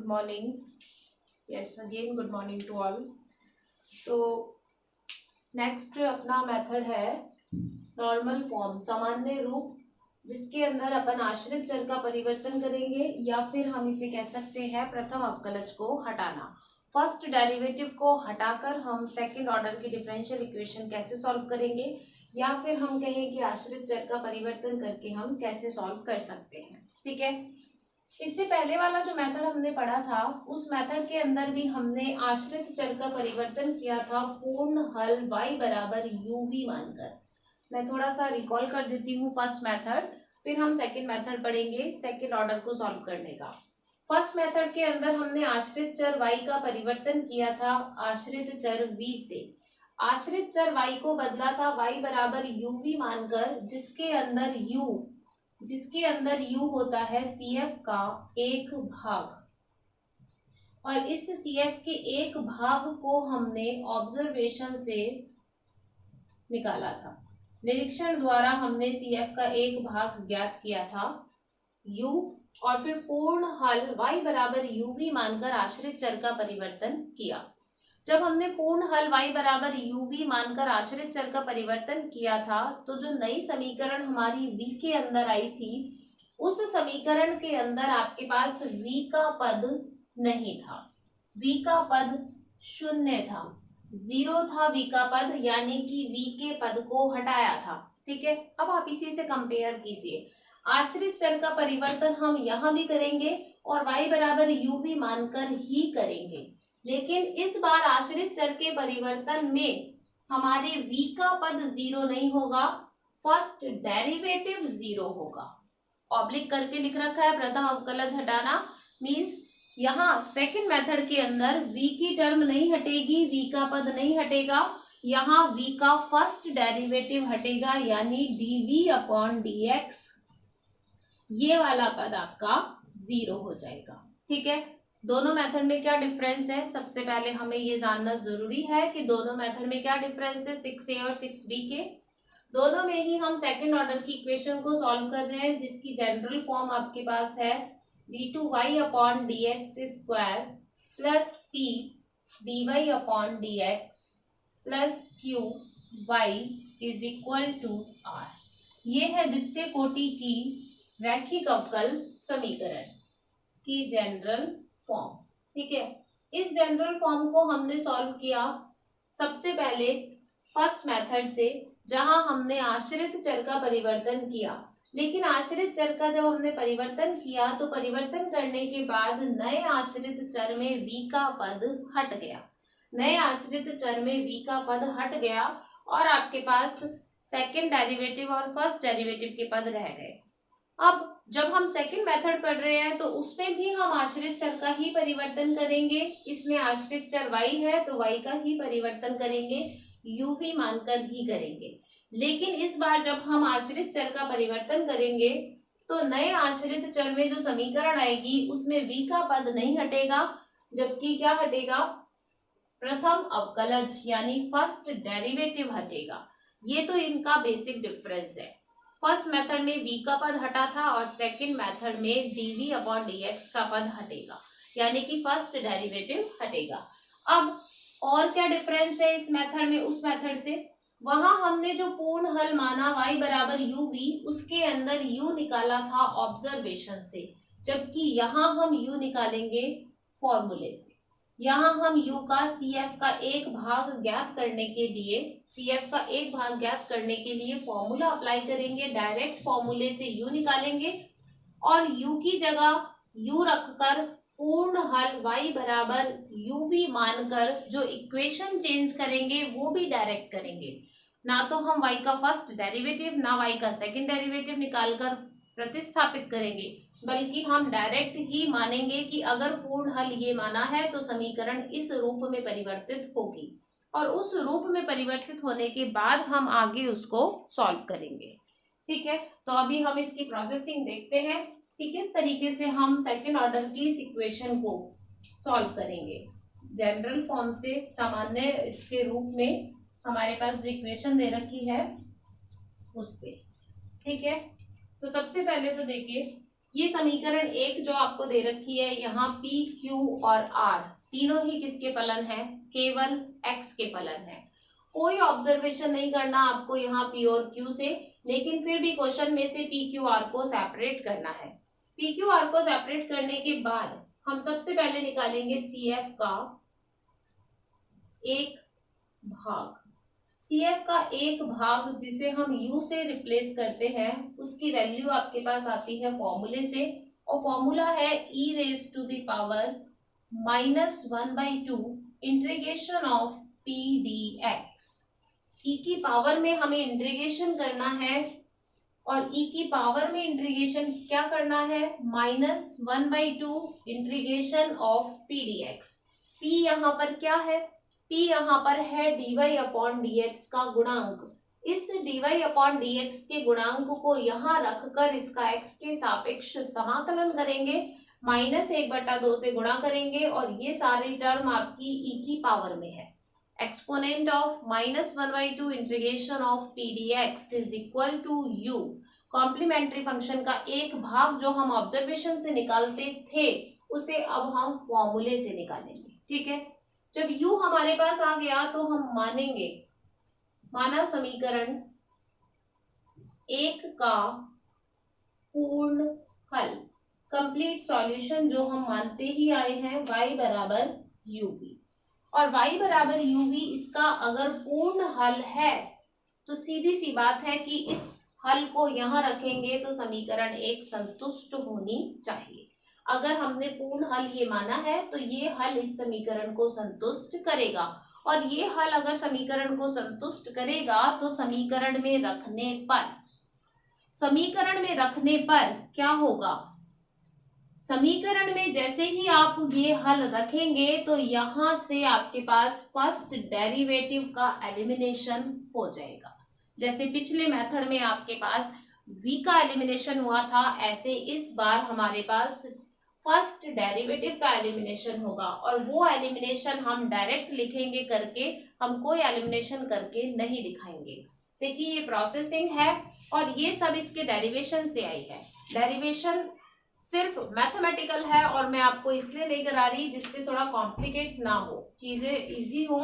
morning. Yes, again good morning to all. तो next अपना method है नॉर्मल फॉर्म, सामान्य रूप, जिसके अंदर अपन आश्रित चर का परिवर्तन करेंगे या फिर हम इसे कह सकते हैं प्रथम अवकलज को हटाना। फर्स्ट डेरिवेटिव को हटाकर हम सेकंड ऑर्डर की डिफरेंशियल इक्वेशन कैसे सॉल्व करेंगे, या फिर हम कहें कि आश्रित चर का परिवर्तन करके हम कैसे सॉल्व कर सकते हैं। ठीक है, इससे पहले वाला जो मेथड हमने पढ़ा था उस मेथड के अंदर भी हमने आश्रित चर का परिवर्तन किया था पूर्ण हल y बराबर uv मानकर। मैं थोड़ा सा रिकॉल कर देती हूँ फर्स्ट मेथड, फिर हम सेकंड मेथड पढ़ेंगे सेकंड ऑर्डर को सॉल्व करने का। फर्स्ट मेथड के अंदर हमने आश्रित चर y का परिवर्तन किया था आश्रित चर v से। आश्रित चर y को बदला था y बराबर uv मानकर, जिसके अंदर u होता है CF का एक भाग, और इस CF के एक भाग को हमने ऑब्जर्वेशन से निकाला था। निरीक्षण द्वारा हमने CF का एक भाग ज्ञात किया था u, और फिर पूर्ण हल y बराबर uv मानकर आश्रित चर का परिवर्तन किया। जब हमने पूर्ण हल y बराबर uv मानकर आश्रित चर का परिवर्तन किया था तो जो नई समीकरण हमारी v के अंदर आई थी, उस समीकरण के अंदर आपके पास v का पद नहीं था, v का पद शून्य था, 0 था v का पद, यानी कि v के पद को हटाया था। ठीक है, अब आप इसी से कंपेयर कीजिए। आश्रित चर का परिवर्तन हम यहाँ भी करेंगे और y बराबर uv मानकर ही करेंगे, लेकिन इस बार आश्रित चर के परिवर्तन में हमारे v का पद 0 नहीं होगा, फर्स्ट डेरिवेटिव 0 होगा। ऑब्लिक करके लिख रखा है प्रथम अवकलज हटाना, मीन्स यहाँ सेकंड मेथड के अंदर v की टर्म नहीं हटेगी, v का पद नहीं हटेगा, यहाँ v का फर्स्ट डेरिवेटिव हटेगा, यानी dv अपॉन dx, ये वाला पद आपका 0 हो जाएगा। ठीक है, दोनों मेथड में क्या डिफरेंस है, सबसे पहले हमें ये जानना जरूरी है कि दोनों मेथड में क्या डिफरेंस है 6a और 6b के। दोनों में ही हम सेकंड ऑर्डर की इक्वेशन को सॉल्व कर रहे हैं, जिसकी जनरल फॉर्म आपके पास है d2y upon dx square plus p dy upon dx plus q y is equal to r। ये है द्वितीय कोटि की रैखिक अवकल समीकरण की जनरल फॉर्म। ठीक है, इस जनरल फॉर्म को हमने सॉल्व किया सबसे पहले फर्स्ट मेथड से, जहां हमने आश्रित चर का परिवर्तन किया। लेकिन आश्रित चर का जब हमने परिवर्तन किया तो परिवर्तन करने के बाद नए आश्रित चर में v का पद हट गया, नए आश्रित चर में v का पद हट गया और आपके पास सेकंड डेरिवेटिव और फर्स्ट डेरिवेटिव के पद रह गए। अब जब हम सेकंड मेथड पढ़ रहे हैं तो उसमें भी हम आश्रित चर का ही परिवर्तन करेंगे। इसमें आश्रित चर y है तो y का ही परिवर्तन करेंगे, uv मानकर ही करेंगे। लेकिन इस बार जब हम आश्रित चर का परिवर्तन करेंगे तो नए आश्रित चर में जो समीकरण आएगी उसमें v का पद नहीं हटेगा, जबकि क्या हटेगा, प्रथम अवकलज यानी फर्स्ट डेरिवेटिव हटेगा। ये तो इनका बेसिक डिफरेंस है। फर्स्ट मेथड में v का पद हटा था और सेकंड मेथड में dv अपॉन dx का पद हटेगा, यानी कि फर्स्ट डेरिवेटिव हटेगा। अब और क्या डिफरेंस है इस मेथड में उस मेथड से, वहां हमने जो पूर्ण हल माना y बराबर uv, उसके अंदर u निकाला था ऑब्जर्वेशन से, जबकि यहाँ हम u निकालेंगे फॉर्मूले से। यहाँ हम u का CF का एक भाग ज्ञात करने के लिए फॉर्मूला अप्लाई करेंगे, डायरेक्ट फॉर्मूले से u निकालेंगे और u की जगह u रखकर पूर्ण हल y बराबर uv मानकर जो इक्वेशन चेंज करेंगे वो भी डायरेक्ट करेंगे। ना तो हम y का फर्स्ट डेरिवेटिव ना y का सेकंड डेरिवेटिव निकालकर प्रतिस्थापित करेंगे, बल्कि हम डायरेक्ट ही मानेंगे कि अगर पूर्ण हल ये माना है तो समीकरण इस रूप में परिवर्तित होगी, और उस रूप में परिवर्तित होने के बाद हम आगे उसको सॉल्व करेंगे। ठीक है, तो अभी हम इसकी प्रोसेसिंग देखते हैं कि किस तरीके से हम सेकंड ऑर्डर की इस इक्वेशन को सॉल्व करेंगे। जनरल फॉर्म से सामान्य इसके रूप में हमारे पास जो इक्वेशन दे रखी है उससे। ठीक है, तो सबसे पहले तो देखिए ये समीकरण एक जो आपको दे रखी है यहाँ पी क्यू और आर तीनों ही किसके फलन है, केवल एक्स के फलन है। कोई ऑब्जर्वेशन नहीं करना आपको यहाँ पी और क्यू से, लेकिन फिर भी क्वेश्चन में से पी क्यू आर को सेपरेट करना है। पी क्यू आर को सेपरेट करने के बाद हम सबसे पहले निकालेंगे सी एफ का एक भाग। सी एफ का एक भाग जिसे हम u से रिप्लेस करते हैं उसकी वैल्यू आपके पास आती है फॉर्मूले से, और फॉर्मूला है e raise to the power -1/2 integration of P D X. E की पावर में हमें इंटीग्रेशन करना है, और e की पावर में इंटीग्रेशन क्या करना है, -1/2 integration of P D x. p यहाँ पर क्या है, p यहाँ पर है dy अपॉन dx का गुणांक। इस dy अपॉन dx के गुणांक को यहाँ रखकर इसका x के सापेक्ष समाकलन करेंगे, -1/2 से गुणा करेंगे, और ये सारी टर्म आपकी e की पावर में है। Exponent of -1/2 integration of P D X is equal to u। Complementary function का एक भाग जो हम ऑब्जर्वेशन से निकालते थे उसे अब हम फॉर्मूले से निकालेंगे। ठीक है, जब u हमारे पास आ गया तो हम मानेंगे, माना समीकरण एक का पूर्ण हल, कंप्लीट सॉल्यूशन जो हम मानते ही आए हैं y बराबर uv, और y बराबर uv इसका अगर पूर्ण हल है तो सीधी सी बात है कि इस हल को यहाँ रखेंगे तो समीकरण एक संतुष्ट होनी चाहिए। अगर हमने पूर्ण हल ये माना है तो ये हल इस समीकरण को संतुष्ट करेगा, और ये हल अगर समीकरण को संतुष्ट करेगा तो समीकरण में रखने पर क्या होगा, समीकरण में जैसे ही आप ये हल रखेंगे तो यहाँ से आपके पास फर्स्ट डेरिवेटिव का एलिमिनेशन हो जाएगा। जैसे पिछले मेथड में आपके पास v का एलिमिनेशन हुआ था, ऐसे इस बार हमारे पास फर्स्ट डेरिवेटिव का एलिमिनेशन होगा, और वो एलिमिनेशन हम डायरेक्ट लिखेंगे करके, हम कोई एलिमिनेशन करके नहीं दिखाएंगे। देखिए ये प्रोसेसिंग है और ये सब इसके डेरिवेशन से आई है। डेरिवेशन सिर्फ मैथमेटिकल है और मैं आपको इसलिए नहीं करा रही जिससे थोड़ा कॉम्प्लिकेट ना हो, चीजें इजी हो,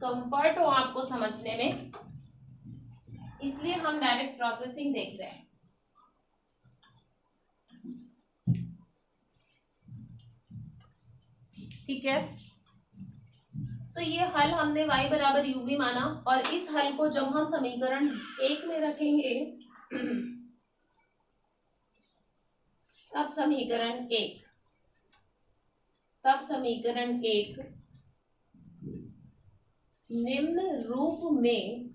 कंफर्ट हो आपको समझने में, इसलिए हम डायरेक्ट प्रोसेसिंग देख रहे हैं। ठीक है, तो ये हल हमने y बराबर uv माना, और इस हल को जब हम समीकरण एक में रखेंगे तब समीकरण एक निम्न रूप में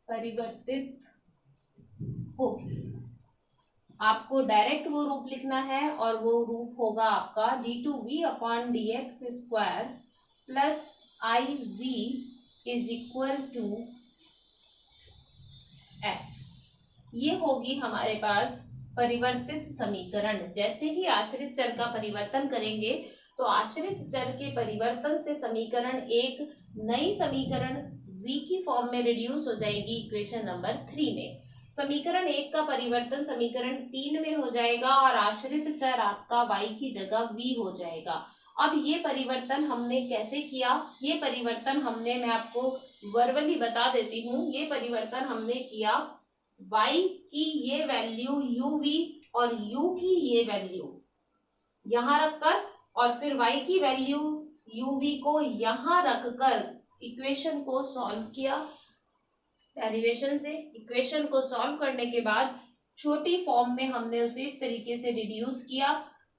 परिवर्तित होगी। आपको डायरेक्ट वो रूप लिखना है, और वो रूप होगा आपका d2v upon dx square plus iv is equal to s। ये होगी हमारे पास परिवर्तित समीकरण। जैसे ही आश्रित चर का परिवर्तन करेंगे तो आश्रित चर के परिवर्तन से समीकरण एक नई समीकरण v की फॉर्म में रिड्यूस हो जाएगी इक्वेशन नंबर 3 में। समीकरण एक का परिवर्तन समीकरण 3 में हो जाएगा, और आश्रित चर आपका y की जगह v हो जाएगा। अब ये परिवर्तन हमने कैसे किया, ये परिवर्तन हमने, मैं आपको वर्बली बता देती हूँ, ये परिवर्तन हमने किया y की ये वैल्यू uv और u की ये वैल्यू यहाँ रखकर, और फिर y की वैल्यू uv को यहाँ रखकर इक्वेशन को सॉल्व किया डेरिवेशन से। इक्वेशन को सॉल्व करने के बाद छोटी फॉर्म में हमने उसे इस तरीके से रिड्यूस किया।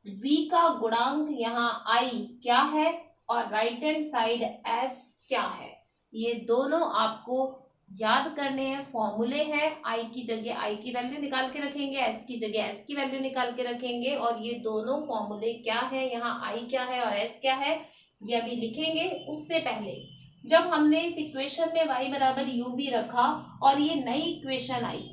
v का गुणांक यहाँ i क्या है और राइट हैंड साइड s क्या है, ये दोनों आपको याद करने हैं। फॉर्मूले हैं, i की जगह i की वैल्यू निकाल के रखेंगे, s की जगह s की वैल्यू निकाल के रखेंगे, और ये दोनों फॉर्मूले क्या है, यहाँ i क्या है और s क्या है, ये अभी लिखेंगे। उससे पहले जब हमने इस इक्वेशन में y बराबर uv रखा और ये नई इक्वेशन आई,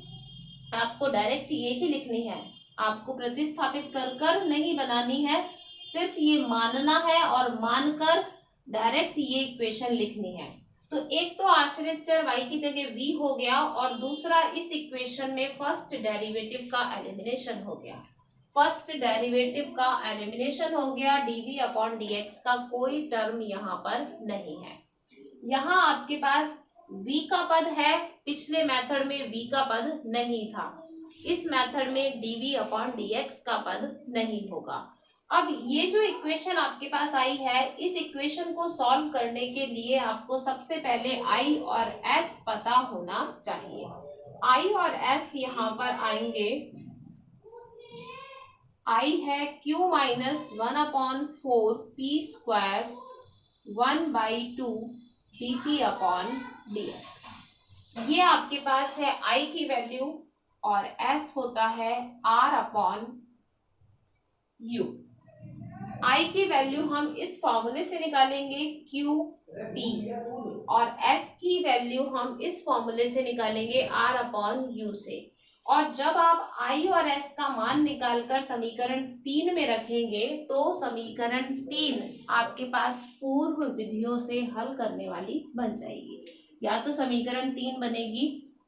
आपको डायरेक्ट ये ही लिखनी है, आपको प्रतिस्थापित कर कर नहीं बनानी है, सिर्फ ये मानना है और मानकर डायरेक्ट ये इक्वेशन लिखनी है। तो एक तो आश्रित चर y की जगह v हो गया और दूसरा इस इक्वेशन में फर्स्ट डेरिवेटिव का एलिमिनेशन हो गया। फर्स्ट डेरिवेटिव का एलिमिनेशन हो गया, dv अपॉन dx का कोई टर्म यहाँ पर नहीं है। यहाँ आपके पास v का पद है, पिछले मेथड में v का पद नहीं था, इस मेथड में dv अपॉन dx का पद नहीं होगा। अब ये जो इक्वेशन आपके पास आई है, इस इक्वेशन को सॉल्व करने के लिए आपको सबसे पहले i और s पता होना चाहिए। i और s यहाँ पर आएंगे, i है q minus 1/4 p square 1/2 dt upon dx। ये आपके पास है i की वैल्यू और s होता है r अपॉन u। i की वैल्यू हम इस फॉर्मूले से निकालेंगे q p और s की वैल्यू हम इस फॉर्मूले से निकालेंगे r अपॉन u से। और जब आप i और s का मान निकालकर समीकरण 3 में रखेंगे तो समीकरण 3 आपके पास पूर्व विधियों से हल करने वाली बन जाएगी। या तो समीकरण 3 बनेगी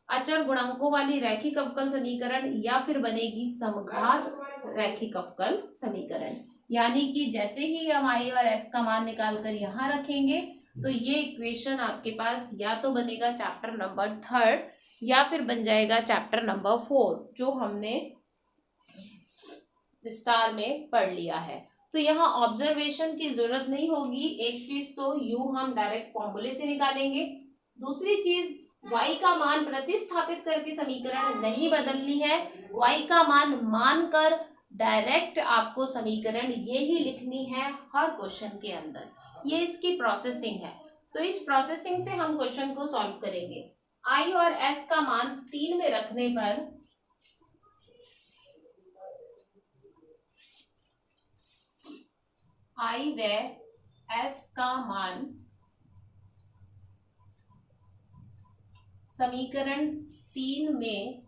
अचर गुणांकों वाली रैखिक अवकल समीकरण या फिर बनेगी समघात रैखिक अवकल समीकरण। यानी कि जैसे ही हम i और s का मान निकाल कर यहाँ रखेंगे तो ये इक्वेशन आपके पास या तो बनेगा चैप्टर नंबर 3 या फिर बन जाएगा चैप्टर नंबर 4 जो हमने विस्तार में पढ़ लिया है। तो यहाँ ऑब्जर्वेशन की जरूरत नहीं होगी। एक चीज तो u हम डायरेक्ट फॉर्मूले से निकालेंगे, दूसरी चीज y का मान प्रतिस्थापित करके समीकरण नहीं बदलनी है, y का मान मानकर डायरेक्ट आपको समीकरण ये ही लिखनी है हर क्वेश्चन के अंदर। ये इसकी प्रोसेसिंग है। तो इस प्रोसेसिंग से हम क्वेश्चन को सॉल्व करेंगे। i और s का मान 3 में रखने पर i व s का मान समीकरण 3 में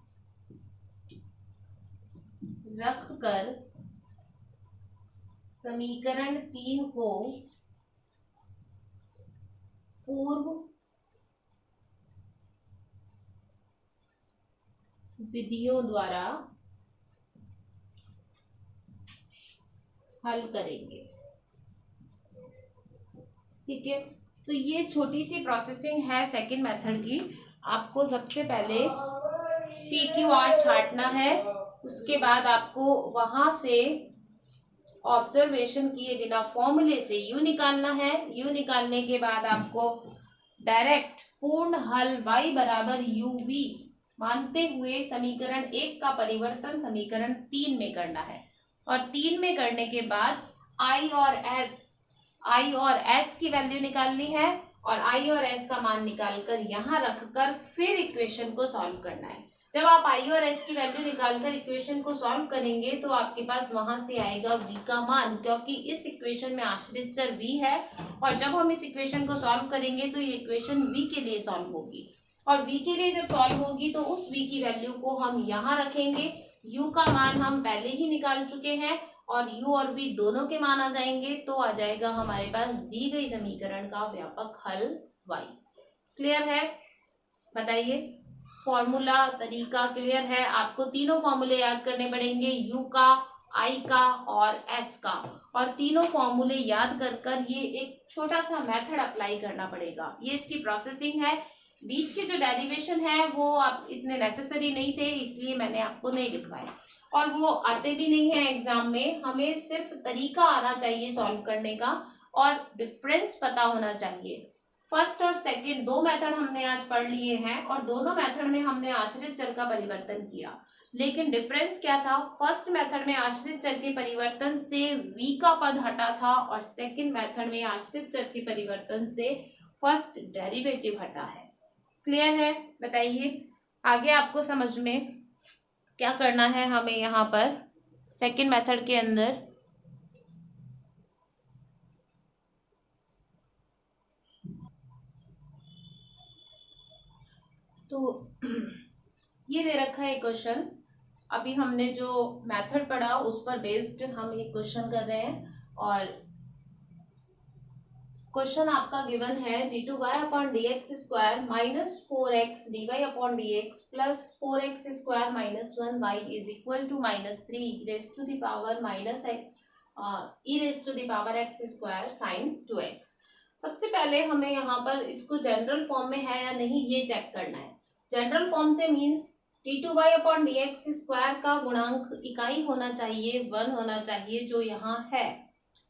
रखकर समीकरण 3 को पूर्व विधियों द्वारा हल करेंगे। ठीक है, तो ये छोटी सी प्रोसेसिंग है सेकंड मेथड की। आपको सबसे पहले PQR छांटना है, उसके बाद आपको वहां से ऑब्जर्वेशन किए बिना फॉर्मूले से u निकालना है। u निकालने के बाद आपको डायरेक्ट पूर्ण हल y बराबर uv मानते हुए समीकरण 1 का परिवर्तन समीकरण 3 में करना है। और 3 में करने के बाद i और s की वैल्यू निकालनी है और i और s का मान निकालकर यहाँ रखकर फिर इक्वेशन को सॉल्व करना है। जब आप i और s की वैल्यू निकालकर इक्वेशन को सॉल्व करेंगे तो आपके पास वहां से आएगा v का मान, क्योंकि इस इक्वेशन में आश्रित चर v है और जब हम इस इक्वेशन को सॉल्व करेंगे तो ये इक्वेशन v के लिए सॉल्व होगी और v के लिए जब सॉल्व होगी तो उस v की वैल्यू को हम यहाँ रखेंगे। u का मान हम पहले ही निकाल चुके हैं और u और v दोनों के मान आ जाएंगे तो आ जाएगा हमारे पास दी गई समीकरण का व्यापक हल y। क्लियर है? बताइए, फॉर्मूला तरीका क्लियर है? आपको तीनों फॉर्मूले याद करने पड़ेंगे, u का, i का और s का, और तीनों फॉर्मूले याद कर ये एक छोटा सा मेथड अप्लाई करना पड़ेगा। ये इसकी प्रोसेसिंग है। बीच के जो डेरिवेशन है वो आप इतने नेसेसरी नहीं थे, इसलिए मैंने आपको नहीं लिखवाए और वो आते भी नहीं है एग्जाम में। हमें सिर्फ तरीका आना चाहिए सॉल्व करने का और डिफरेंस पता होना चाहिए। फर्स्ट और सेकंड दो मेथड हमने आज पढ़ लिए हैं और दोनों मेथड में हमने आश्रित चर का परिवर्तन किया, लेकिन डिफरेंस क्या था? फर्स्ट मेथड में आश्रित चर के परिवर्तन से v का पद हटा था और सेकंड मेथड में आश्रित चर के परिवर्तन से फर्स्ट डेरिवेटिव हटा है। क्लियर है? बताइए आगे आपको समझ में क्या करना है हमें यहाँ पर सेकंड मेथड के अंदर। तो ये दे रखा है क्वेश्चन। अभी हमने जो मेथड पढ़ा उस पर बेस्ड हम ये क्वेश्चन कर रहे हैं और क्वेश्चन आपका गिवन है d2y upon dx square minus 4x dy upon dx plus 4x square minus 1y is equal to minus 3 e raise to the power minus e raise to the power x square sine 2x। सबसे पहले हमें यहाँ पर इसको general form में है या नहीं ये चेक करना है। जनरल फॉर्म से means d2y upon dx square का गुणांक इकाई होना चाहिए 1 होना चाहिए जो यहाँ है।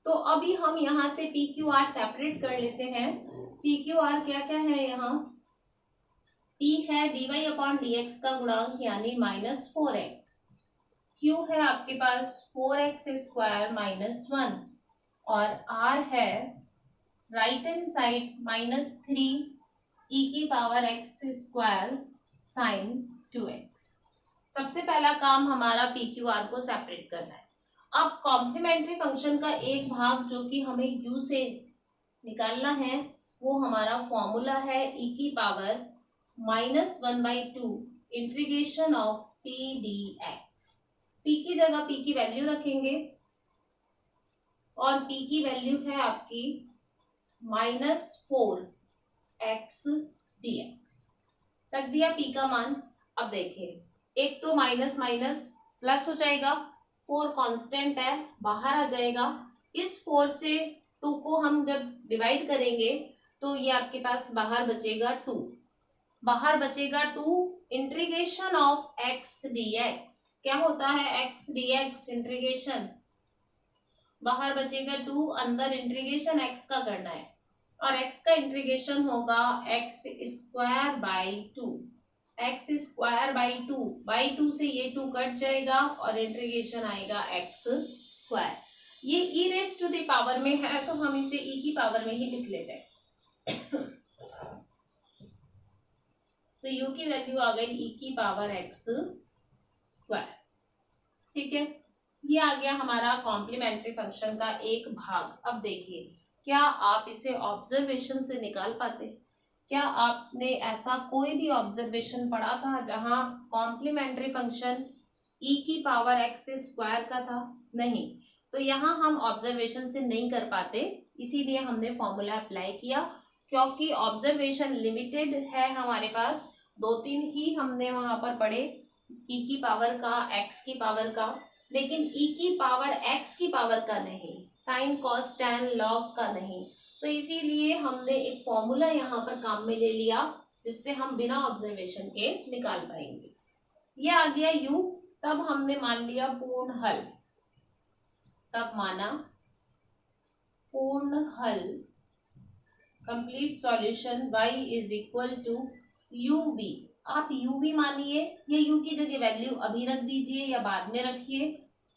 तो अभी हम यहाँ से पी क्यू आर सेपरेट कर लेते हैं। पी क्यू आर क्या क्या है यहाँ, P है dy अपॉन dx का गुणांक यानी माइनस 4x, Q है आपके पास 4x स्क्वायर माइनस 1 और R है right hand side minus 3 e की power x square sine 2x। सबसे पहला काम हमारा पी क्यू आर को सेपरेट करना है। अब कॉम्प्लीमेंट्री फंक्शन का एक भाग जो कि हमें u से निकालना है वो हमारा फॉर्मूला है e की power minus 1/2 integration of p dx। p की जगह p की वैल्यू रखेंगे और p की वैल्यू है आपकी माइनस 4x dx। रख दिया p का मान। अब देखिए एक तो माइनस माइनस प्लस हो जाएगा, 4 कांस्टेंट है बाहर आ जाएगा। इस 4 से 2 को हम जब डिवाइड करेंगे तो ये आपके पास बाहर बचेगा 2, बाहर बचेगा 2 इंटीग्रेशन ऑफ x dx। क्या होता है x dx इंटीग्रेशन, बाहर बचेगा 2 अंदर इंटीग्रेशन x का करना है और x का इंटीग्रेशन होगा x square by 2, x square by 2 से ये 2 कट जाएगा और इंटीग्रेशन आएगा x स्क्वायर। ये e raise to the power में है तो हम इसे e की पावर में ही लिख लेते हैं। तो u की वैल्यू आ गई e की पावर x स्क्वायर। ठीक है, ये आ गया हमारा कॉम्प्लीमेंट्री फंक्शन का एक भाग। अब देखिए क्या आप इसे ऑब्जर्वेशन से निकाल पाते, क्या आपने ऐसा कोई भी ऑब्जर्वेशन पढ़ा था जहां कॉम्प्लीमेंट्री फंक्शन e की पावर x स्क्वायर का था? नहीं। तो यहाँ हम ऑब्जर्वेशन से नहीं कर पाते, इसीलिए हमने फॉर्मूला अप्लाई किया। क्योंकि ऑब्जर्वेशन लिमिटेड है हमारे पास, 2-3 ही हमने वहां पर पढ़े e की पावर का, x की पावर का, लेकिन e की पावर x की पावर का नहीं, साइन कॉस टैन लॉग का नहीं। तो इसीलिए हमने एक फॉर्मूला यहाँ पर काम में ले लिया जिससे हम बिना ऑब्जर्वेशन के निकाल पाएंगे। ये आ गया u। तब हमने मान लिया पूर्ण हल, तब माना पूर्ण हल complete solution y is equal to uv। आप uv मानिए, ये u की जगह वैल्यू अभी रख दीजिए या बाद में रखिए,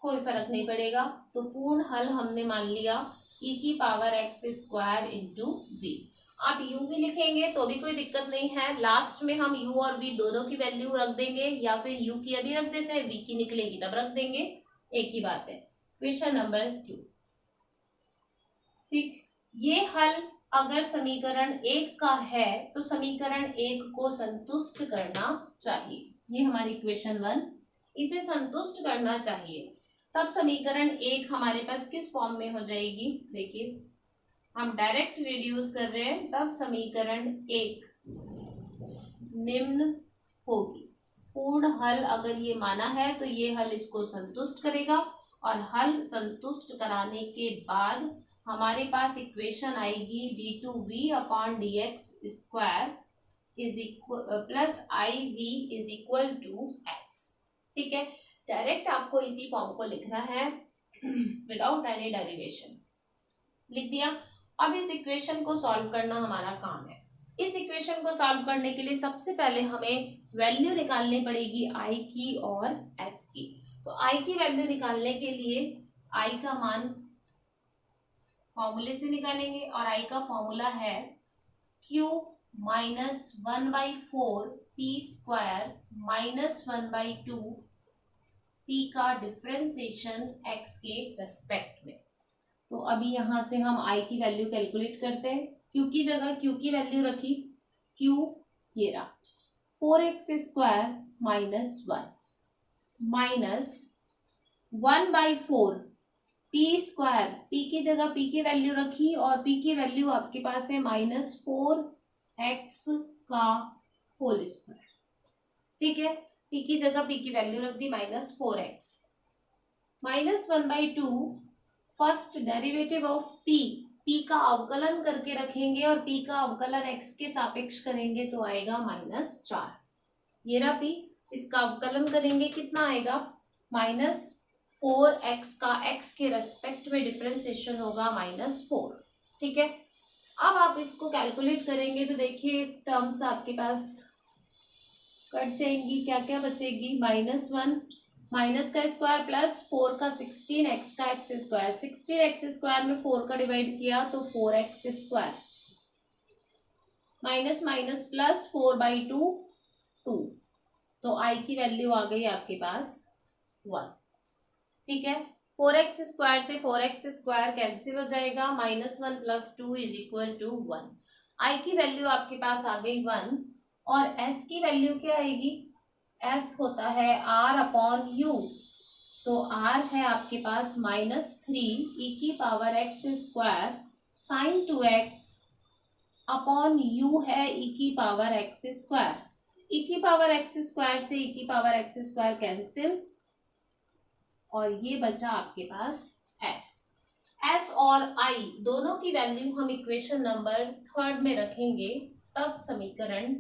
कोई फर्क नहीं पड़ेगा। तो पूर्ण हल हमने मान लिया e की power x square into v। आप u भी लिखेंगे तो भी कोई दिक्कत नहीं है, लास्ट में हम u और v दोनों की वैल्यू रख देंगे या फिर u की अभी रख देते हैं, v की निकलेगी तब रख देंगे, एक ही बात है। Question number 2। ठीक, ये हल अगर समीकरण 1 का है तो समीकरण 1 को संतुष्ट करना चाहिए। ये हमारी क्वेश्चन 1, इसे संतुष्ट करना चाहिए। तब समीकरण 1 हमारे पास किस फॉर्म में हो जाएगी, देखिए हम डायरेक्ट रिड्यूस कर रहे हैं, तब समीकरण 1 निम्न होगी। पूर्ण हल अगर ये माना है तो ये हल इसको संतुष्ट करेगा और हल संतुष्ट कराने के बाद हमारे पास इक्वेशन आएगी d2v upon dx square is equal plus iv is equal to s। ठीक है, डायरेक्ट आपको इसी फॉर्म को लिखना है विदाउट एनी डेरिवेशन। लिख दिया। अब इस इक्वेशन को सॉल्व करना हमारा काम है। इस इक्वेशन को सॉल्व करने के लिए सबसे पहले हमें वैल्यू निकालनी पड़ेगी i की और s की। तो i की वैल्यू निकालने के लिए i का मान फॉर्मूले से निकालेंगे और i का फॉर्मूला है q minus 1/4 p square minus 1/2 p का डिफरेंशिएशन x के रेस्पेक्ट में। तो अभी यहां से हम i की वैल्यू कैलकुलेट करते हैं। q की जगह q की वैल्यू रखी, q ये रहा 4x square minus 1 minus 1/4 P square, P की जगह पी की वैल्यू रखी और पी की वैल्यू आपके पास है -4x का होल स्क्वायर। ठीक है, पी की जगह पी की वैल्यू रख दी -4x। -1/2 first derivative of P, P का अवकलन करके रखेंगे और पी का अवकलन x के सापेक्ष करेंगे तो आएगा -4। ये रहा पी, इसका अवकलन करेंगे कितना आएगा, -4x का x के रेस्पेक्ट में डिफरेंशिएशन होगा -4। ठीक है, अब आप इसको कैलकुलेट करेंगे तो देखिए टर्म्स आपके पास कट जाएंगी, क्या क्या बचेगी, -1 माइनस का स्क्वायर प्लस 4 का 16 एक्स का एक्स स्क्वायर, 16 एक्स स्क्वायर में 4 का डिवाइड किया तो 4x square, minus minus plus 4/2 2, तो आई की वैल्यू आ गई आपके पास 1। ठीक है, 4x स्क्वायर से 4x स्क्वायर कैंसिल हो जाएगा, -1 + 2 = 1। आई की वैल्यू आपके पास आ गई 1 और s की वैल्यू क्या आएगी, s होता है r/u, तो r है आपके पास -3 sin 2x अपॉन u है e⁻x²। e⁻x² से e⁻x² कैंसिल और ये बचा आपके पास s और i दोनों की वैल्यू हम इक्वेशन नंबर 3 में रखेंगे, तब समीकरण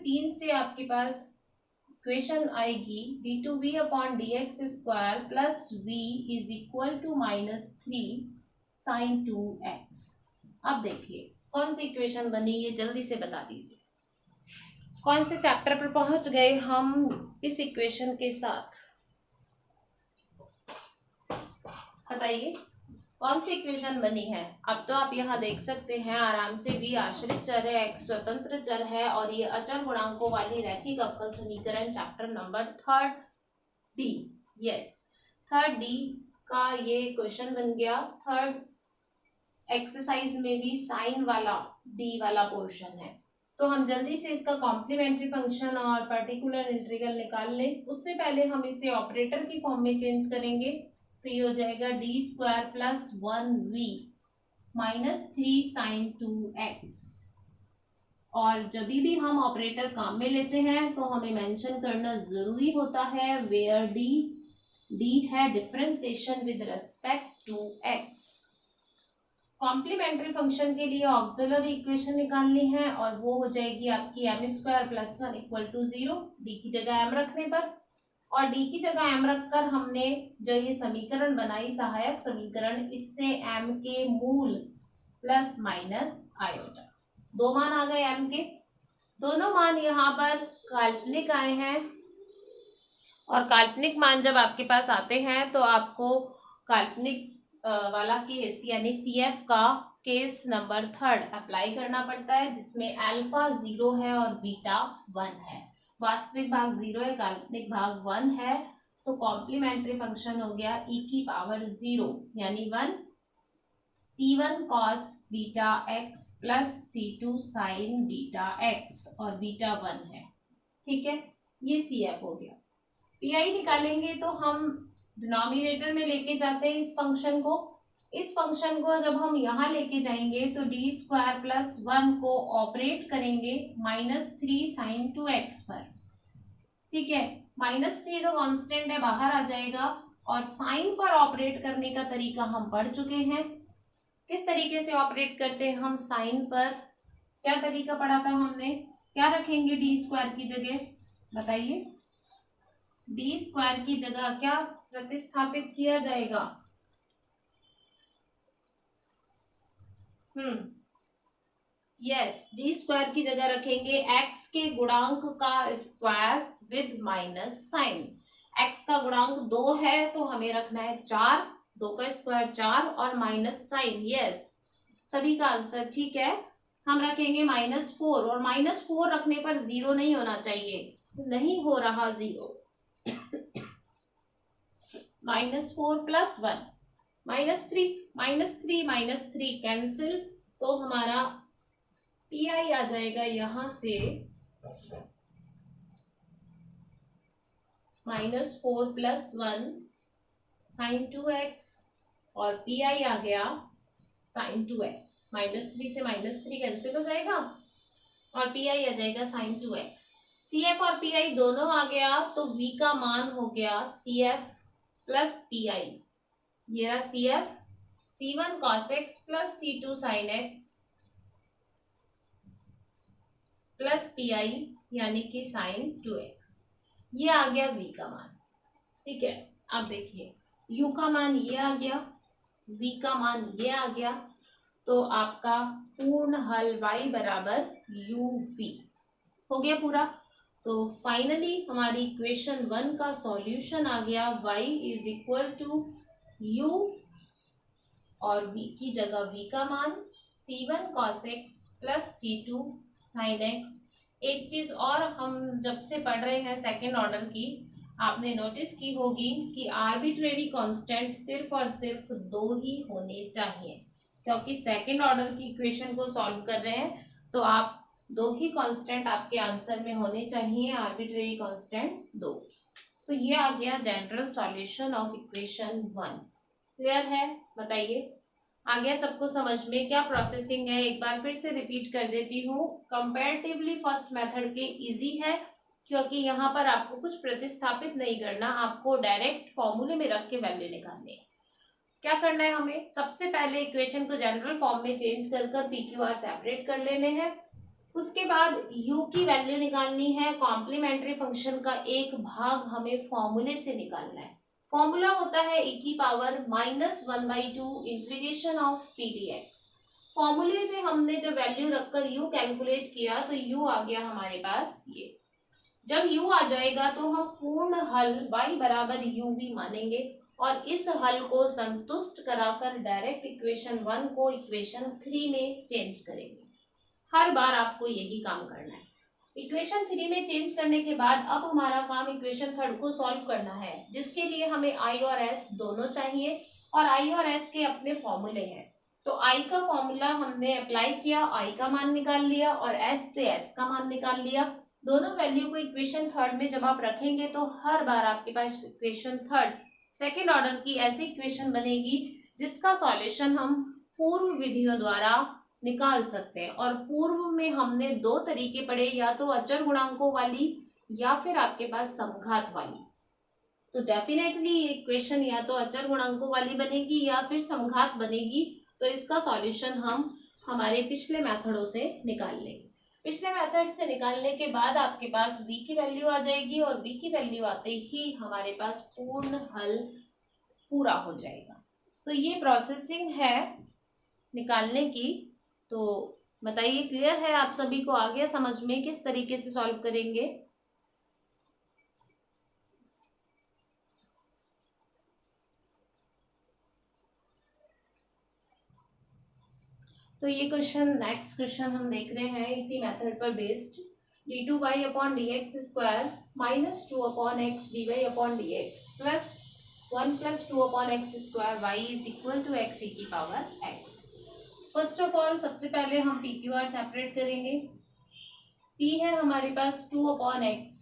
3 से आपके पास इक्वेशन आएगी d2v/dx² plus v = -3 sin 2x। अब देखिए कौन सी इक्वेशन बनी, ये जल्दी से बता दीजिए, कौन से चैप्टर पर पहुंच गए हम इस इक्वेशन के साथ, बताइए कौन सी इक्वेशन बनी है। अब तो आप यहाँ देख सकते हैं आराम से, v आश्रित चर है, x स्वतंत्र चर है और ये अचर गुणांकों वाली रैखिक अवकल समीकरण chapter number 3 D, yes 3 D का ये क्वेश्चन बन गया। 3 एक्सरसाइज में भी साइन वाला डी वाला पोर्शन है, तो हम जल्दी से इसका कॉम्प्लीमेंट्री फंक्शन और पर्टिकुलर इंटीग्रल निकाल लें। उससे पहले हम इसे ऑपरेटर की फॉर्म में चेंज करेंगे, तो ये हो जाएगा d² + 1v -3 sin 2x। और जब भी हम ऑपरेटर काम में लेते हैं तो हमें मेंशन करना जरूरी होता है वेयर d है differentiation with respect to x। Complementary function के लिए ऑक्सिलरी इक्वेशन निकालनी है और वो हो जाएगी आपकी m² + 1 = 0, d की जगह m रखने पर, और d की जगह m रखकर हमने जो ये समीकरण बनाई सहायक समीकरण, इससे m के मूल प्लस माइनस आयोटा, दो मान आ गए m के, दोनों मान यहाँ पर काल्पनिक आए हैं और काल्पनिक मान जब आपके पास आते हैं तो आपको काल्पनिक वाला केस यानी CF का केस नंबर 3 अप्लाई करना पड़ता है, जिसमें अल्फा 0 है और बीटा 1 है। वास्तविक भाग 0 है, काल्पनिक भाग 1 है, तो कॉम्प्लीमेंट्री फंक्शन हो गया e⁻0 यानी 1 c1 cos beta x plus c2 sin beta x और बीटा 1 है। ठीक है, ये CF हो गया। PI निकालेंगे तो हम डिनोमिनेटर में लेके जाते हैं इस फंक्शन को, इस फंक्शन को जब हम यहाँ लेके जाएंगे तो d² + 1 को ऑपरेट करेंगे -3 sin 2x पर। ठीक है, -3 तो कांस्टेंट है, बाहर आ जाएगा, और साइन पर ऑपरेट करने का तरीका हम पढ़ चुके हैं। किस तरीके से ऑपरेट करते हैं हम साइन पर, क्या तरीका पढ़ा था हमने, क्या रखेंगे d² की जगह, बताइए, d² की जगह क्या प्रतिस्थापित किया जाएगा, यस d² की जगह रखेंगे x के गुणांक का square with minus sine. x का गुणांक 2 है तो हमें रखना है 4, 2 का स्क्वायर 4 और माइनस साइन, यस सभी का आंसर ठीक है। हम रखेंगे -4 और -4 रखने पर 0 नहीं होना चाहिए, नहीं हो रहा 0। -4 + 1 -3 कैंसिल, तो हमारा PI आ जाएगा यहां से -4 + 1 साइन 2x और पी आई आ गया साइन 2x। -3 से -3 कैंसिल हो जाएगा और पी आई आ जाएगा साइन 2x। सी एफ और पी आई दोनों आ गया तो v का मान हो गया C F plus P I. ये रहा C F, C1 cos x plus C2 sin x plus P I यानी कि साइन 2x। ये आ गया v का मान। ठीक है, अब देखिए u का मान ये आ गया, v का मान ये आ गया, तो आपका पूर्ण हल y बराबर uv हो गया पूरा। तो फाइनली हमारी इक्वेशन 1 का सॉल्यूशन आ गया y is equal to u और v की जगह v का मान C1 cos x plus C2 sin x। एक चीज और हम जब से पढ़ रहे हैं सेकेंड ऑर्डर की, आपने नोटिस की होगी कि आर्बिट्रेरी कांस्टेंट सिर्फ और सिर्फ 2 ही होने चाहिए, क्योंकि सेकेंड ऑर्डर की इक्वेशन को सॉल्व कर रहे हैं तो आप 2 ही कांस्टेंट आपके आंसर में होने चाहिए, आर्बिट्रेरी कांस्टेंट 2। तो ये आ गया general solution of equation 1। Clear है? बताइए आ गया सबको समझ में? क्या प्रोसेसिंग है एक बार फिर से रिपीट कर देती हूँ। कंपैरेटिवली फर्स्ट मेथड के इजी है, क्योंकि यहाँ पर आपको कुछ प्रतिस्थापित नहीं करना, आपको डायरेक्ट फॉर्मूले में रख के वैल्यू निकालनी है। क्या करना है हमें, सबसे पहले इक्वेशन को जनरल फॉर्म में चेंज कर कर पी क्यू आर सेपरेट कर लेने हैं। उसके बाद u की वैल्यू निकालनी है, कॉम्प्लीमेंट्री फंक्शन का एक भाग हमें फॉर्मूले से निकालना है। फॉर्मूला होता है e की power -1/2 integration of P D x. फॉर्मूले में हमने जब वैल्यू रखकर u कैलकुलेट किया तो u आ गया हमारे पास ये। जब u आ जाएगा तो हम पूर्ण हल y बराबर uv मानेंगे और इस हल को संतुष्ट कराकर डायरेक्ट इक्वेशन 1 को इक्वेशन 3 में चेंज करेंगे। हर बार आपको यही काम करना है। इक्वेशन 3 में चेंज करने के बाद अब हमारा काम इक्वेशन 3 को सॉल्व करना है, जिसके लिए हमें i और s दोनों चाहिए और i और s के अपने फॉर्मूले हैं। तो i का फॉर्मूला हमने अप्लाई किया, i का मान निकाल लिया और s से s का मान निकाल लिया। दोनों वैल्यू को इक्वेशन 3 में जब आप रखेंगे तो हर बार आपके पास इक्वेशन 3 सेकेंड ऑर्डर की ऐसी इक्वेशन बनेगी जिसका सॉल्यूशन हम पूर्व विधियों द्वारा निकाल सकते हैं। और पूर्व में हमने 2 तरीके पढ़े, या तो अचर गुणांकों वाली या फिर आपके पास समघात वाली। तो डेफिनेटली ये इक्वेशन या तो अचर गुणांकों वाली बनेगी या फिर समघात बनेगी। तो इसका सॉल्यूशन हम हमारे पिछले मेथडों से निकाल लेंगे। पिछले मेथड से निकालने के बाद आपके पास v की वैल्यू आ जाएगी और v की वैल्यू आते ही हमारे पास पूर्ण हल पूरा हो जाएगा। तो ये प्रोसेसिंग है निकालने की। तो बताइए क्लियर है आप सभी को? आ गया समझ में किस तरीके से सॉल्व करेंगे? तो ये क्वेश्चन, नेक्स्ट क्वेश्चन हम देख रहे हैं इसी मेथड पर based. d2y upon D X square -2 upon X D Y upon D X plus 1 + 2 upon x square Y is equal to X E की power X. First of all सबसे पहले हम पी क्यू आर सेपरेट करेंगे। p है हमारे पास 2 upon X,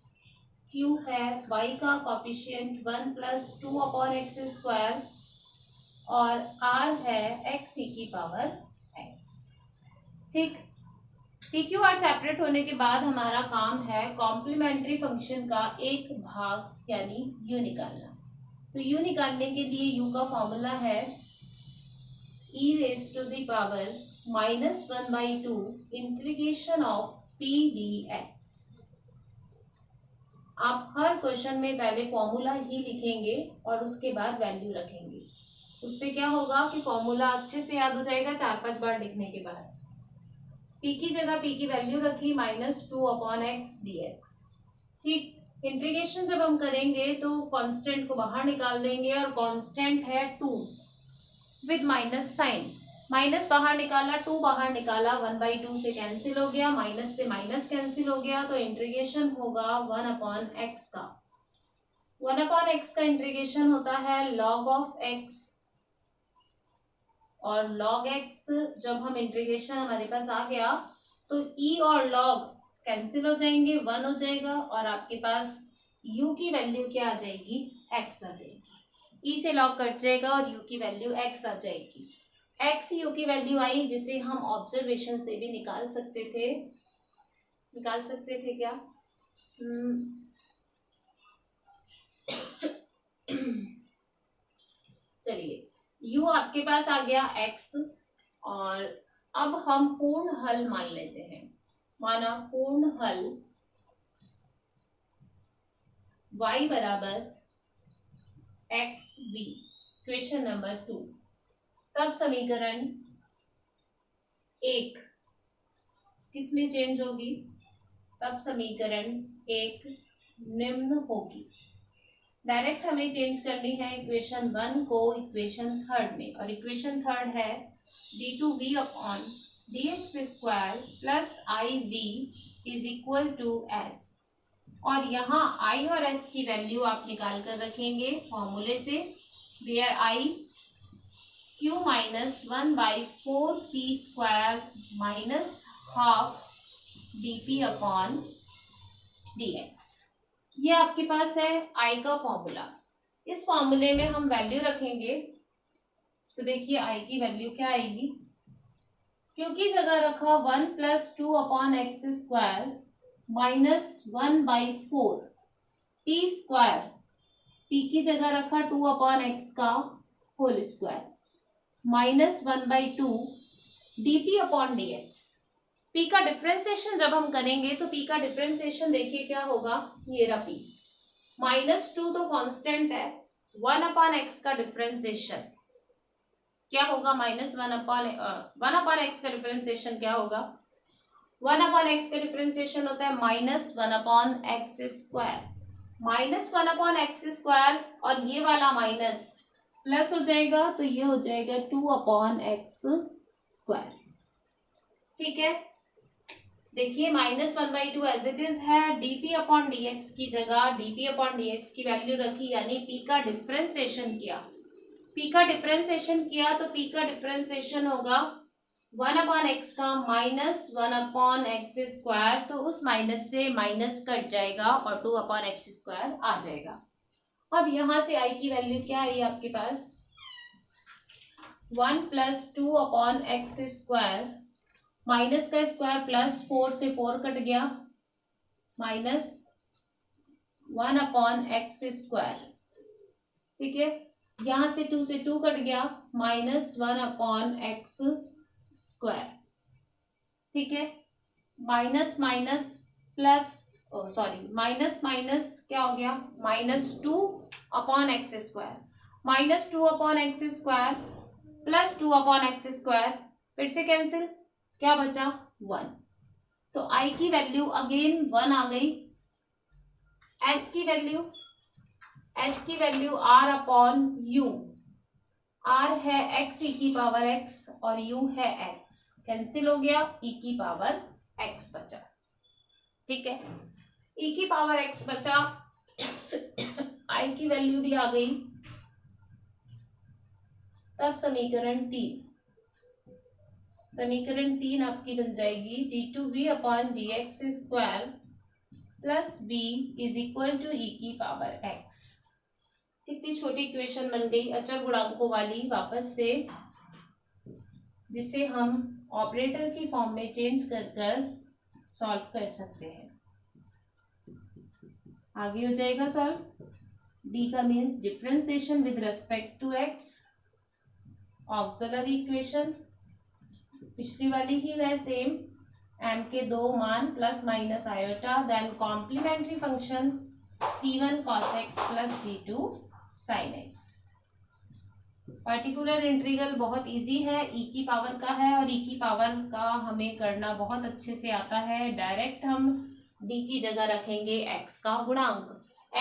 q है y का कॉफिशिएंट 1 + 2 अपॉन एक्स स्क्वायर और r है x ई की पावर x। ठीक, पी क्यू आर सेपरेट होने के बाद हमारा काम है कॉम्प्लीमेंट्री फंक्शन का एक भाग यानी u निकालना। तो u निकालने के लिए u का फॉर्मूला है e raised to the power -1/2 integration of P D x. आप हर क्वेश्चन में पहले फॉर्मूला ही लिखेंगे और उसके बाद वैल्यू रखेंगे। उससे क्या होगा कि फॉर्मूला अच्छे से याद हो जाएगा 4-5 बार लिखने के बाद। p की जगह p की वैल्यू रखी -2 अपॉन एक्स डी एक्स। ठीक, इंटीग्रेशन जब हम करेंगे तो कांस्टेंट को बाहर निकाल देंगे और कांस्टेंट है 2 विद माइनस साइन। माइनस बाहर निकाला, 2 बाहर निकाला, 1/2 से कैंसिल हो गया, माइनस से माइनस कैंसिल हो गया, तो इंटीग्रेशन होगा 1 अपॉन एक्स का। 1 अपॉन एक्स का इंटीग्रेशन होता है log ऑफ एक्स, और log x जब हम इंटीग्रेशन हमारे पास आ गया तो e और log कैंसिल हो जाएंगे, 1 हो जाएगा और आपके पास u की वैल्यू क्या आ जाएगी? x आ जाएगी। ई से लॉग कट जाएगा और यू की वैल्यू एक्स आ जाएगी। एक्स यू की वैल्यू आई, जिसे हम ऑब्जर्वेशन से भी निकाल सकते थे क्या? चलिए, u आपके पास आ गया x, और अब हम पूर्ण हल मान लेते हैं। माना पूर्ण हल y बराबर एक्स वी, क्वेश्चन नंबर 2। तब समीकरण 1 किसमें चेंज होगी? तब समीकरण 1 निम्न होगी। डायरेक्ट हमें चेंज करनी है इक्वेशन 1 को इक्वेशन 3 में, और इक्वेशन 3 है d2v upon dx square plus iv is equal to s। और यहाँ i और s की वैल्यू आप निकाल कर रखेंगे फॉर्मूले से, where i q minus 1/4p square minus half dp upon dx। ये आपके पास है i का फॉर्मूला। इस फॉर्मूले में हम वैल्यू रखेंगे, तो देखिए i की वैल्यू क्या आएगी? क्योंकि जगह रखा 1 plus 2 upon x square minus 1/4 p square, p की जगह रखा 2 अपॉन एक्स का whole square minus 1/2 dp upon dx। p का डिफरेंशिएशन जब हम करेंगे तो p का डिफरेंशिएशन देखिए क्या होगा, ये रहा p -2 तो कांस्टेंट है, 1 अपॉन एक्स का डिफरेंशिएशन क्या होगा? वन अपॉन एक्स का डिफरेंशिएशन क्या होगा? 1 अपॉन एक्स का डिफरेंशिएशन होता है -1 upon x square, -1 upon x square, और ये वाला माइनस प्लस हो जाएगा, तो ये हो जाएगा 2 अपॉन एक्स स्क्वायर। ठीक है, देखिए -1/2 एज इट इज है, dp अपॉन dx की जगह dp अपॉन dx की वैल्यू रखी, यानी p का डिफरेंशिएशन किया। p का डिफरेंशिएशन किया तो p का डिफरेंशिएशन होगा 1 अपॉन एक्स का -1 अपॉन एक्स स्क्वायर, तो उस माइनस से माइनस कट जाएगा और 2 अपॉन एक्स स्क्वायर आ जाएगा। अब यहाँ से i की वैल्यू क्या आई आपके पास? 1 plus 2 upon x square, minus का स्क्वायर प्लस 4 से 4 कट गया, माइनस 1 अपॉन एक्स स्क्वायर। ठीक है, यहां से 2 से 2 कट गया, -1 अपॉन एक्स स्क्वायर। ठीक है, minus minus plus, sorry minus minus क्या हो गया? -2 upon x square, -2 upon x square plus 2 upon x square, फिर से कैंसिल, क्या बचा? 1। तो i की वैल्यू अगेन 1 आ गई। s की value r upon u, r है x e की पावर x और u है x, कैंसिल हो गया, e की पावर x बचा। ठीक है, e की पावर x बचा, i की वैल्यू भी आ गई। तब समीकरण 3 आपकी बन जाएगी d2v upon dx square plus v is equal to e की पावर x। कितनी छोटी इक्वेशन बन गई अचर गुणांकों वाली वापस से, जिसे हम ऑपरेटर की फॉर्म में चेंज कर सॉल्व कर सकते हैं। आगे हो जाएगा सॉल्व। d का means differentiation with respect to x, auxiliary equation पिछली वाली ही है सेम, m के 2 मान plus minus iota, then complementary function c1 cos x plus c2 sin x। Particular integral बहुत इजी है, e की पावर का है, और e की पावर का हमें करना बहुत अच्छे से आता है। डायरेक्ट हम d की जगह रखेंगे x का गुणांक।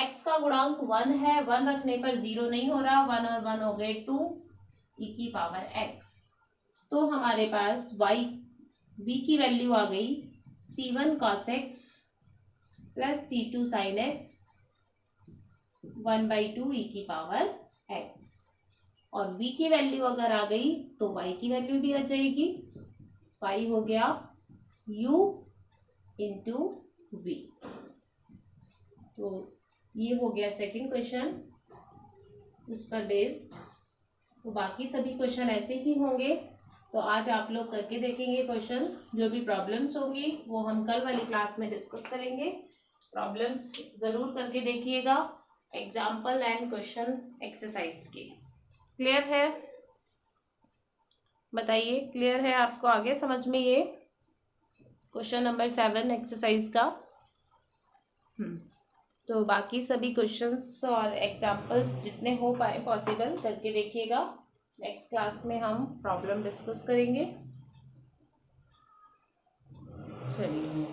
x का गुणांक 1 है, 1 रखने पर 0 नहीं हो रहा, 1 और 1 हो गए 2, e की पावर x। तो हमारे पास v की वैल्यू आ गई c1 cos x plus c2 sin x 1/2 e की पावर x, और v की वैल्यू अगर आ गई तो y की वैल्यू भी आ जाएगी, y हो गया u इंटू v। तो ये हो गया सेकंड क्वेश्चन। उस पर बेस्ड। तो बाकी सभी क्वेश्चन ऐसे ही होंगे। तो आज आप लोग करके देखेंगे क्वेश्चन। जो भी प्रॉब्लम्स होंगी वो हम कल वाली क्लास में डिस्कस करेंगे। प्रॉब्लम्स ज़रूर करके देखिएगा, एग्जाम्पल एंड क्वेश्चन एक्सरसाइज के। क्लियर है? बताइए, क्लियर है आपको आगे समझ में ये क्वेश्चन नंबर 7 एक्सरसाइज का? तो बाकी सभी क्वेश्चंस और एग्जाम्पल्स जितने हो पाए पॉसिबल करके देखिएगा। नेक्स्ट क्लास में हम प्रॉब्लम डिस्कस करेंगे। चलिए,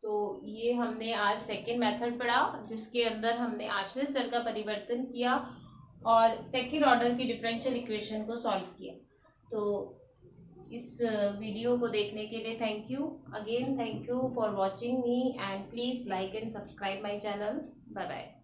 तो ये हमने आज सेकंड मेथड पढ़ा, जिसके अंदर हमने आश्रित चर का परिवर्तन किया और सेकंड ऑर्डर की डिफरेंशियल इक्वेशन को सॉल्व किया। तो इस वीडियो को देखने के लिए thank you again. Thank you for watching me and please like and subscribe my channel. Bye bye.